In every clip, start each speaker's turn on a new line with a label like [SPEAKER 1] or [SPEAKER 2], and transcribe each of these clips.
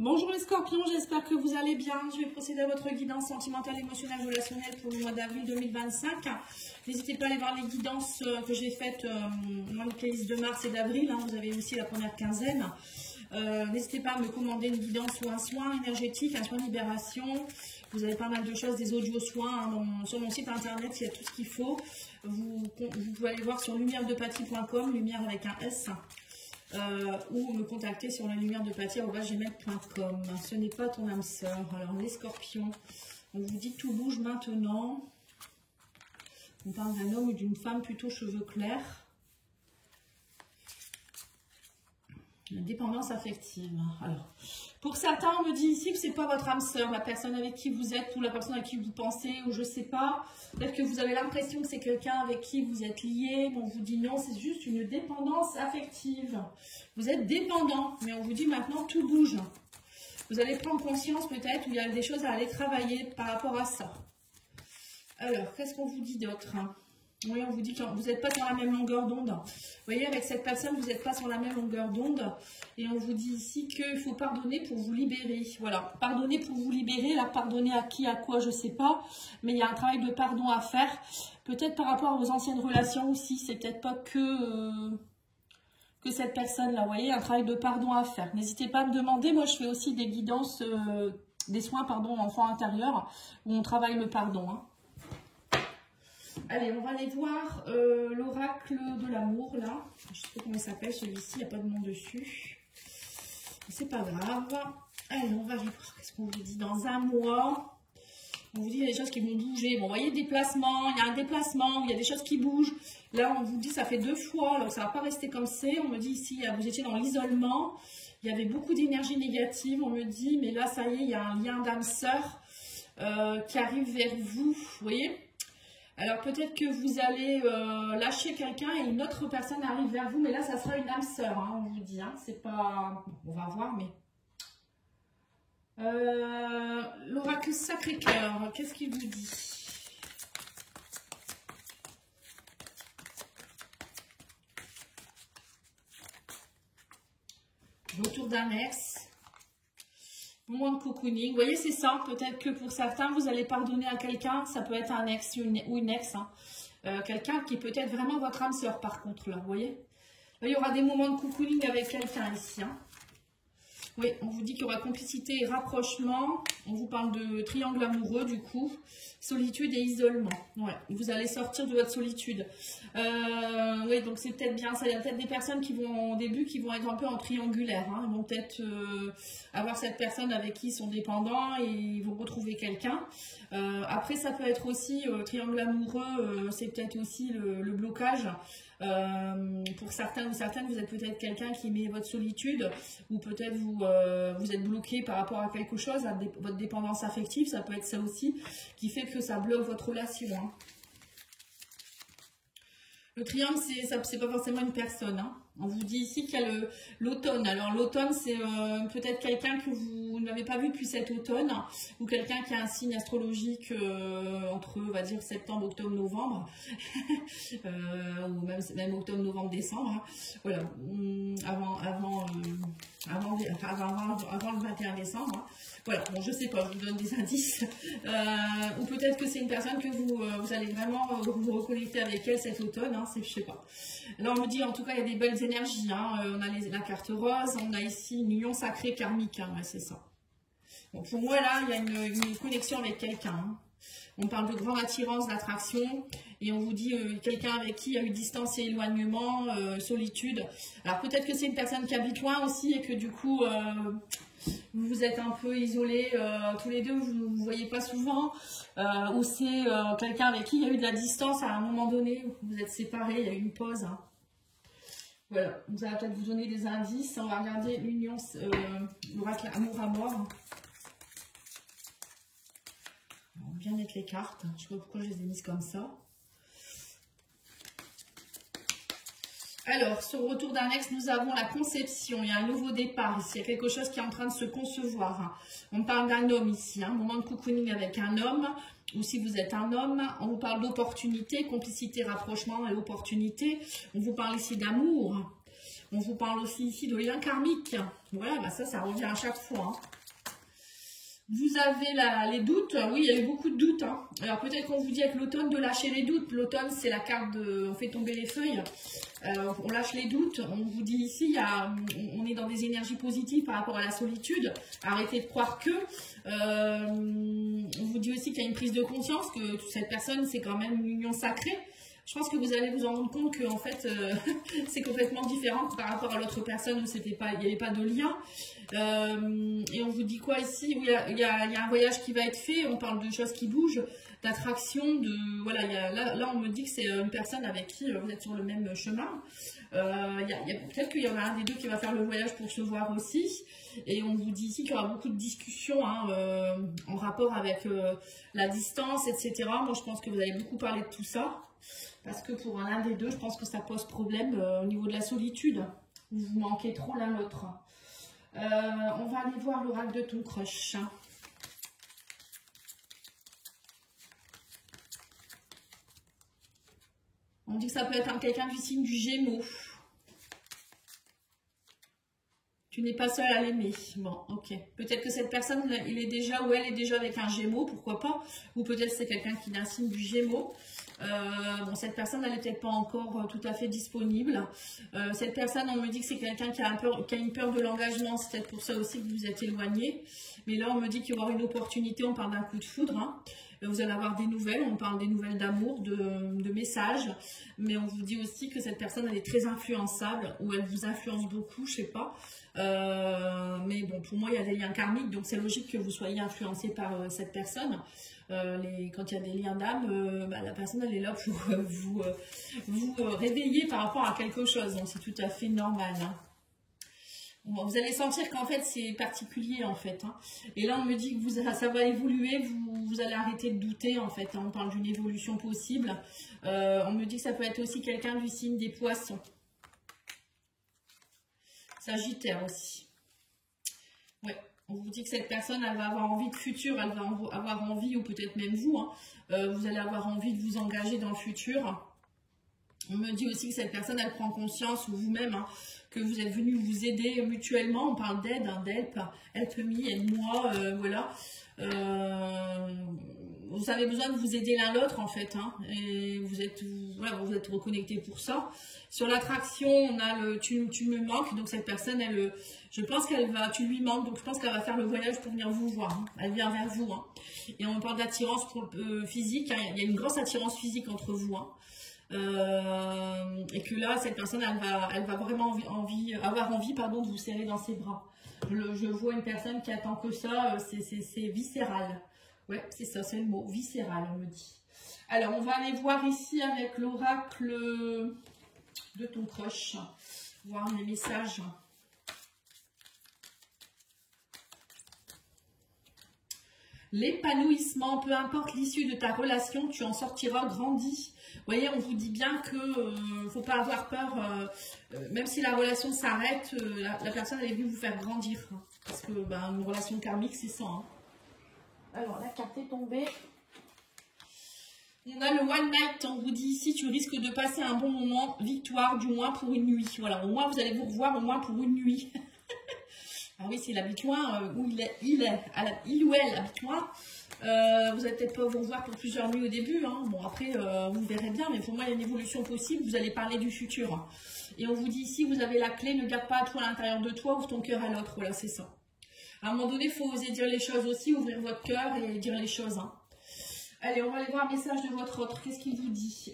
[SPEAKER 1] Bonjour les scorpions, j'espère que vous allez bien. Je vais procéder à votre guidance sentimentale, émotionnelle, relationnelle pour le mois d'avril 2025. N'hésitez pas à aller voir les guidances que j'ai faites dans les playlists de mars et d'avril. Vous avez aussi la première quinzaine. N'hésitez pas à me commander une guidance ou un soin énergétique, un soin de libération. Vous avez pas mal de choses, des audio soins sur mon site internet, il y a tout ce qu'il faut. Vous pouvez aller voir sur lumièredepathie.com, lumière avec un S. Ou me contacter sur la lumière de pathie@gmail.com. Ce n'est pas ton âme sœur. Alors les scorpions, on vous dit tout bouge maintenant. On parle d'un homme ou d'une femme plutôt cheveux clairs. La dépendance affective. Alors, pour certains, on me dit ici que c'est pas votre âme sœur, la personne avec qui vous êtes, ou la personne à qui vous pensez, ou je sais pas. Peut-être que vous avez l'impression que c'est quelqu'un avec qui vous êtes lié. Bon, on vous dit non, c'est juste une dépendance affective. Vous êtes dépendant, mais on vous dit maintenant tout bouge. Vous allez prendre conscience peut-être où il y a des choses à aller travailler par rapport à ça. Alors, qu'est-ce qu'on vous dit d'autre ? Oui, on vous dit que vous n'êtes pas sur la même longueur d'onde. Vous voyez, avec cette personne, vous n'êtes pas sur la même longueur d'onde. Et on vous dit ici qu'il faut pardonner pour vous libérer. Voilà, pardonner pour vous libérer. Là, pardonner à qui, à quoi, je ne sais pas. Mais il y a un travail de pardon à faire. Peut-être par rapport aux anciennes relations aussi. C'est peut-être pas que cette personne-là. Vous voyez, un travail de pardon à faire. N'hésitez pas à me demander. Moi, je fais aussi des guidances, des soins, pardon, enfant intérieur, où on travaille le pardon. Allez, on va aller voir l'oracle de l'amour, là. Je ne sais pas comment il s'appelle, celui-ci, il n'y a pas de nom dessus. C'est pas grave. Allez, on va aller voir. Qu'est-ce qu'on vous dit dans un mois? On vous dit qu'il y a des choses qui vont bouger. Bon, vous voyez, déplacement, il y a un déplacement, il y a des choses qui bougent. Là, on vous dit ça fait 2 fois, alors ça ne va pas rester comme c'est. On me dit ici, vous étiez dans l'isolement. Il y avait beaucoup d'énergie négative. On me dit, mais là, ça y est, il y a un lien d'âme sœur qui arrive vers vous. Vous voyez? Alors peut-être que vous allez lâcher quelqu'un et une autre personne arrive vers vous, mais là ça sera une âme sœur, on vous dit. C'est pas... On va voir, mais... L'oracle Sacré-Cœur, qu'est-ce qu'il vous dit? Retour d'un ex. Moment de cocooning. Vous voyez, c'est ça. Peut-être que pour certains, vous allez pardonner à quelqu'un. Ça peut être un ex ou une ex. Quelqu'un qui est peut-être vraiment votre âme sœur, par contre, là. Vous voyez, là, il y aura des moments de cocooning avec quelqu'un ici. Oui, on vous dit qu'il y aura complicité et rapprochement. On vous parle de triangle amoureux, du coup. Solitude et isolement. Ouais, vous allez sortir de votre solitude. Oui, donc c'est peut-être bien ça. Il y a peut-être des personnes qui vont, au début, qui vont être un peu en triangulaire. Ils vont peut-être avoir cette personne avec qui ils sont dépendants et ils vont retrouver quelqu'un. Après, ça peut être aussi, triangle amoureux, c'est peut-être aussi le blocage. Pour certains ou certaines, vous êtes peut-être quelqu'un qui met votre solitude ou peut-être vous êtes bloqué par rapport à quelque chose, à votre dépendance affective, ça peut être ça aussi qui fait que ça bloque votre relation. Le triangle, c'est pas forcément une personne. On vous dit ici qu'il y a l'automne. Alors l'automne, c'est peut-être quelqu'un que vous n'avez pas vu depuis cet automne ou quelqu'un qui a un signe astrologique entre, on va dire, septembre, octobre, novembre ou même octobre, novembre, décembre. Voilà, avant le 21 décembre. Voilà, bon, je sais pas, je vous donne des indices. Ou peut-être que c'est une personne que vous allez vraiment vous reconnecter avec elle cet automne, je sais pas. Là, on me dit, en tout cas, il y a des belles énergies. On a la carte rose, on a ici une union sacrée karmique, ouais, c'est ça. Bon, pour moi, là, il y a une connexion avec quelqu'un. On parle de grande attirance, d'attraction, et on vous dit quelqu'un avec qui il y a eu distance et éloignement, solitude. Alors peut-être que c'est une personne qui habite loin aussi et que du coup vous êtes un peu isolés tous les deux, vous ne vous voyez pas souvent, ou c'est quelqu'un avec qui il y a eu de la distance à un moment donné, où vous êtes séparés, il y a eu une pause. Voilà, ça va peut-être vous donner des indices. On va regarder l'union, l'oracle amour à mort. Bien mettre les cartes, je ne sais pas pourquoi je les ai mises comme ça. Alors, sur le retour d'un ex, nous avons la conception, il y a un nouveau départ ici, il y a quelque chose qui est en train de se concevoir. On parle d'un homme ici, moment de cocooning avec un homme, ou si vous êtes un homme, on vous parle d'opportunité, complicité, rapprochement et opportunité. On vous parle ici d'amour. On vous parle aussi ici de lien karmique. Voilà, bah ça revient à chaque fois. Hein. Vous avez les doutes. Oui, il y a eu beaucoup de doutes. Hein. Alors peut-être qu'on vous dit avec l'automne de lâcher les doutes. L'automne, c'est la carte de... On fait tomber les feuilles. On lâche les doutes. On vous dit ici, on est dans des énergies positives par rapport à la solitude. Arrêtez de croire que. On vous dit aussi qu'il y a une prise de conscience, que cette personne, c'est quand même une union sacrée. Je pense que vous allez vous en rendre compte que en fait, c'est complètement différent par rapport à l'autre personne où il n'y avait pas de lien. Et on vous dit quoi ici? Oui, il y a un voyage qui va être fait. On parle de choses qui bougent, d'attraction, de voilà. Là, on me dit que c'est une personne avec qui vous êtes sur le même chemin. Peut-être qu'il y en a un des deux qui va faire le voyage pour se voir aussi. Et on vous dit ici qu'il y aura beaucoup de discussions en rapport avec la distance, etc. Moi, je pense que vous allez beaucoup parler de tout ça. Parce que pour l'un des deux, je pense que ça pose problème au niveau de la solitude. Vous manquez trop l'un l'autre. On va aller voir l'oracle de ton crush. On dit que ça peut être quelqu'un du signe du Gémeaux. Tu n'es pas seul à l'aimer. Bon, ok. Peut-être que cette personne, il est déjà ou elle est déjà avec un Gémeaux, pourquoi pas. Ou peut-être c'est quelqu'un qui a un signe du Gémeaux. Bon, cette personne, elle n'est peut-être pas encore tout à fait disponible. Cette personne, on me dit que c'est quelqu'un qui a une peur de l'engagement. C'est peut-être pour ça aussi que vous vous êtes éloigné. Mais là, on me dit qu'il y aura une opportunité. On parle d'un coup de foudre. Hein. Vous allez avoir des nouvelles. On parle des nouvelles d'amour, de messages. Mais on vous dit aussi que cette personne, elle est très influençable. Ou elle vous influence beaucoup, je sais pas. Mais bon, pour moi, il y a des liens karmiques. Donc, c'est logique que vous soyez influencé par cette personne. Quand il y a des liens d'âme, la personne elle est là pour vous réveiller par rapport à quelque chose, donc c'est tout à fait normal. Hein. Bon, vous allez sentir qu'en fait c'est particulier en fait. Hein. Et là on me dit que ça va évoluer, vous allez arrêter de douter en fait. Hein. On parle d'une évolution possible. On me dit que ça peut être aussi quelqu'un du signe des poissons. Sagittaire aussi. Ouais. On vous dit que cette personne, elle va avoir envie de futur, elle va avoir envie, ou peut-être même vous, hein, vous allez avoir envie de vous engager dans le futur. On me dit aussi que cette personne, elle prend conscience, ou vous-même, hein, que vous êtes venu vous aider mutuellement. On parle d'aide, hein, d'help, help me, aide-moi, voilà. Vous avez besoin de vous aider l'un l'autre en fait, hein, et vous êtes reconnectés pour ça. Sur l'attraction, on a le tu me manques, donc cette personne, je pense tu lui manques, donc je pense qu'elle va faire le voyage pour venir vous voir. Hein. Elle vient vers vous. Hein. Et on parle d'attirance physique, hein. Il y a une grosse attirance physique entre vous. Hein. Et que là, cette personne, elle va vraiment avoir envie de vous serrer dans ses bras. Je vois une personne qui attend que ça, c'est viscéral. Ouais, c'est ça, c'est le mot, viscéral, on me dit. Alors, on va aller voir ici avec l'oracle de ton crush, voir mes messages. L'épanouissement, peu importe l'issue de ta relation, tu en sortiras grandi. Vous voyez, on vous dit bien que faut pas avoir peur, même si la relation s'arrête, la personne elle est venue vous faire grandir. Hein, parce que une relation karmique, c'est ça. Hein. Alors, la carte est tombée. On a le One Night, on vous dit ici, tu risques de passer un bon moment, victoire du moins pour une nuit. Voilà, au moins vous allez vous revoir au moins pour une nuit. Ah oui, s'il habite loin, où il ou elle habite loin, vous allez peut-être pas vous revoir pour plusieurs nuits au début. Hein. Bon, après, vous verrez bien, mais pour moi, il y a une évolution possible. Vous allez parler du futur. Hein. Et on vous dit ici, vous avez la clé, ne garde pas à toi à l'intérieur de toi, ouvre ton cœur à l'autre. Voilà, c'est ça. À un moment donné, il faut oser dire les choses aussi, ouvrir votre cœur et dire les choses. Hein. Allez, on va aller voir un message de votre autre. Qu'est-ce qu'il vous dit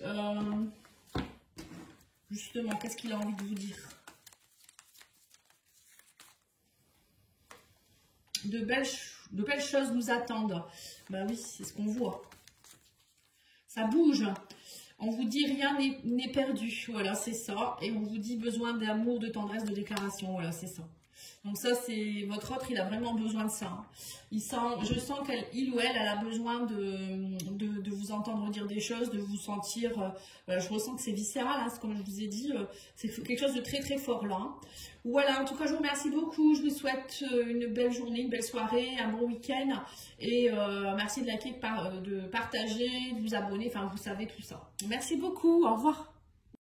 [SPEAKER 1] justement, qu'est-ce qu'il a envie de vous dire? De belles choses nous attendent. Ben oui, c'est ce qu'on voit. Ça bouge. On vous dit rien n'est perdu. Voilà, c'est ça. Et on vous dit besoin d'amour, de tendresse, de déclaration. Voilà, c'est ça. Donc ça, c'est votre autre, il a vraiment besoin de ça. Hein. Je sens qu'il ou elle a besoin de vous entendre dire des choses, de vous sentir... voilà, je ressens que c'est viscéral, hein, comme je vous ai dit. C'est quelque chose de très très fort là. Hein. Voilà, en tout cas, je vous remercie beaucoup. Je vous souhaite une belle journée, une belle soirée, un bon week-end. Et merci de liker, de partager, de vous abonner. Enfin, vous savez tout ça. Merci beaucoup. Au revoir.